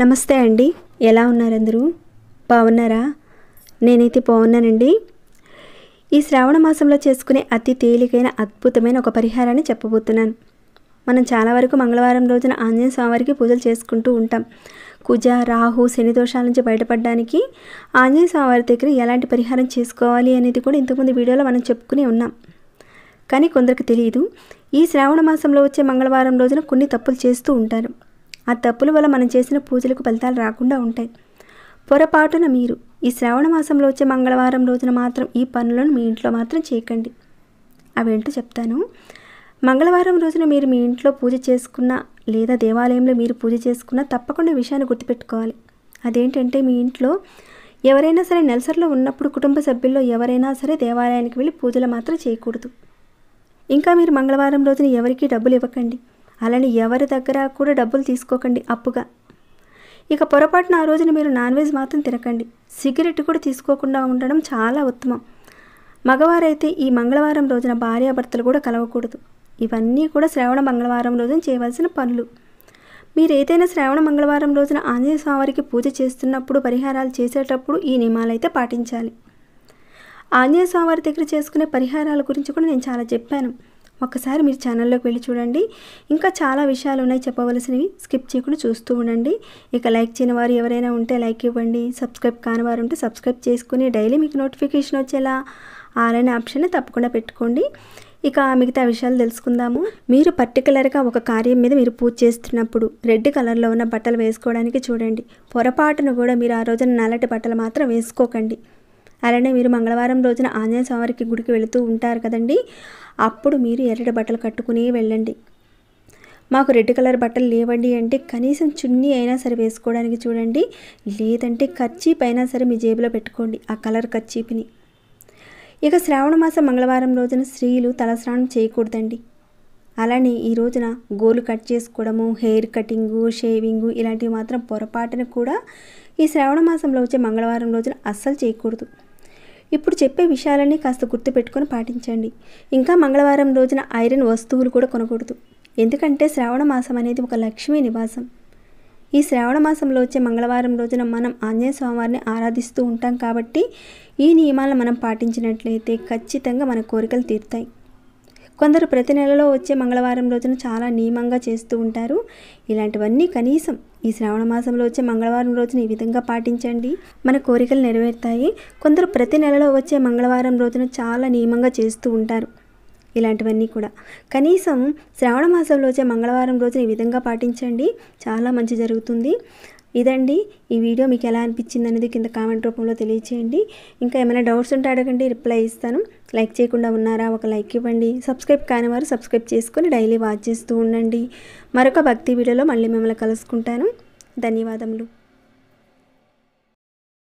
నమస్తే అండి. ఎలా ఉన్నారు అందరూ? బాగున్నారా? నేనైతే బాగున్నానండి. ఈ శ్రావణ మాసంలో చేసుకునే అతి తేలికైన అద్భుతమైన ఒక పరిహారాన్ని చెప్పబోతున్నాను. మనం చాలా వరకు మంగళవారం రోజున ఆంజనేయ స్వామివారికి పూజలు చేసుకుంటూ ఉంటాం. కుజ, రాహు, శని దోషాల నుంచి బయటపడడానికి ఆంజనేయ స్వామివారి దగ్గర ఎలాంటి పరిహారం చేసుకోవాలి అనేది కూడా ఇంతకుముందు వీడియోలో మనం చెప్పుకునే ఉన్నాం. కానీ కొందరికి తెలియదు. ఈ శ్రావణ మాసంలో వచ్చే మంగళవారం రోజున కొన్ని తప్పులు చేస్తూ ఉంటారు. ఆ తప్పుల వల్ల మనం చేసిన పూజలకు ఫలితాలు రాకుండా ఉంటాయి. పొరపాటున మీరు ఈ శ్రావణ మాసంలో వచ్చే మంగళవారం రోజున మాత్రం ఈ పనులను మీ ఇంట్లో మాత్రం చేయకండి. అవేంటో చెప్తాను. మంగళవారం రోజున మీరు మీ ఇంట్లో పూజ చేసుకున్న లేదా దేవాలయంలో మీరు పూజ చేసుకున్న తప్పకుండా విషయాన్ని గుర్తుపెట్టుకోవాలి. అదేంటంటే మీ ఇంట్లో ఎవరైనా సరే నెలసరిలో ఉన్నప్పుడు కుటుంబ సభ్యుల్లో ఎవరైనా సరే దేవాలయానికి వెళ్ళి పూజలు మాత్రం చేయకూడదు. ఇంకా మీరు మంగళవారం రోజున ఎవరికీ డబ్బులు ఇవ్వకండి. అలానే ఎవరి దగ్గర కూడా డబ్బులు తీసుకోకండి అప్పుగా. ఇక పొరపాటున ఆ రోజున మీరు నాన్ వెజ్ మాత్రం తినకండి. సిగరెట్ కూడా తీసుకోకుండా ఉండడం చాలా ఉత్తమం. మగవారైతే ఈ మంగళవారం రోజున భార్యాభర్తలు కూడా కలవకూడదు. ఇవన్నీ కూడా శ్రావణ మంగళవారం రోజున చేయవలసిన పనులు. మీరు ఏదైనా శ్రావణ మంగళవారం రోజున ఆంజనేయ స్వామివారికి పూజ చేస్తున్నప్పుడు పరిహారాలు చేసేటప్పుడు ఈ నియమాలైతే పాటించాలి. ఆంజనేయ స్వామివారి దగ్గర చేసుకునే పరిహారాల గురించి కూడా నేను చాలా చెప్పాను. ఒక్కసారి మీరు ఛానల్లోకి వెళ్ళి చూడండి. ఇంకా చాలా విషయాలు ఉన్నాయి చెప్పవలసినవి. స్కిప్ చేయకుండా చూస్తూ ఉండండి. ఇక లైక్ చేయని వారు ఎవరైనా ఉంటే లైక్ ఇవ్వండి. సబ్స్క్రైబ్ కాని వారు ఉంటే సబ్స్క్రైబ్ చేసుకుని డైలీ మీకు నోటిఫికేషన్ వచ్చేలా ఆల్ అనే ఆప్షన్ని తప్పకుండా పెట్టుకోండి. ఇక మిగతా విషయాలు తెలుసుకుందాము. మీరు పర్టికులర్గా ఒక కార్యం మీద మీరు పూజ చేస్తున్నప్పుడు రెడ్ కలర్లో ఉన్న బట్టలు వేసుకోవడానికి చూడండి. పొరపాటును కూడా మీరు ఆ రోజున నల్లటి బట్టలు మాత్రం వేసుకోకండి. అలానే మీరు మంగళవారం రోజున ఆంజనేయ స్వామివారికి గుడికి వెళుతూ ఉంటారు కదండి. అప్పుడు మీరు ఎర్రటి బట్టలు కట్టుకుని వెళ్ళండి. మాకు రెడ్ కలర్ బట్టలు లేవండి అంటే కనీసం చున్నీ అయినా సరే వేసుకోవడానికి చూడండి. లేదంటే కర్చీప్ అయినా సరే మీ జేబులో పెట్టుకోండి, ఆ కలర్ కర్చీప్ని. ఇక శ్రావణ మాసం మంగళవారం రోజున స్త్రీలు తలస్నానం చేయకూడదండి. అలానే ఈ రోజున గోర్లు కట్ చేసుకోవడము, హెయిర్ కటింగు, షేవింగు ఇలాంటివి మాత్రం పొరపాటున కూడా ఈ శ్రావణ మాసంలో వచ్చే మంగళవారం రోజున అస్సలు చేయకూడదు. ఇప్పుడు చెప్పే విషయాలన్నీ కాస్త గుర్తుపెట్టుకొని పాటించండి. ఇంకా మంగళవారం రోజున ఐరన్ వస్తువులు కూడా కొనకూడదు. ఎందుకంటే శ్రావణ మాసం అనేది ఒక లక్ష్మీ నివాసం. ఈ శ్రావణ మాసంలో వచ్చే మంగళవారం రోజున మనం ఆంజనేయ స్వామివారిని ఆరాధిస్తూ ఉంటాం కాబట్టి ఈ నియమాలను మనం పాటించినట్లయితే ఖచ్చితంగా మన కోరికలు తీరుతాయి. కొందరు ప్రతి నెలలో వచ్చే మంగళవారం రోజున చాలా నియమంగా చేస్తూ ఉంటారు. ఇలాంటివన్నీ కనీసం ఈ శ్రావణ మాసంలో వచ్చే మంగళవారం రోజున ఈ విధంగా పాటించండి, మన కోరికలు నెరవేరుతాయి. కొందరు ప్రతి నెలలో వచ్చే మంగళవారం రోజున చాలా నియమంగా చేస్తూ ఉంటారు. ఇలాంటివన్నీ కూడా కనీసం శ్రావణ మాసంలో వచ్చే మంగళవారం రోజున ఈ విధంగా పాటించండి, చాలా మంచి జరుగుతుంది. ఇదండి ఈ వీడియో. మీకు ఎలా అనిపించింది అనేది కింద కామెంట్ రూపంలో తెలియచేయండి. ఇంకా ఏమైనా డౌట్స్ ఉంటే అడగండి, రిప్లై ఇస్తాను. లైక్ చేయకుండా ఉన్నారా? ఒక లైక్ ఇవ్వండి. సబ్స్క్రైబ్ కాని వారు సబ్స్క్రైబ్ చేసుకొని డైలీ వాచ్ చేస్తూ ఉండండి. మరొక భక్తి వీడియోలో మళ్ళీ మిమ్మల్ని కలుసుకుంటాను. ధన్యవాదములు.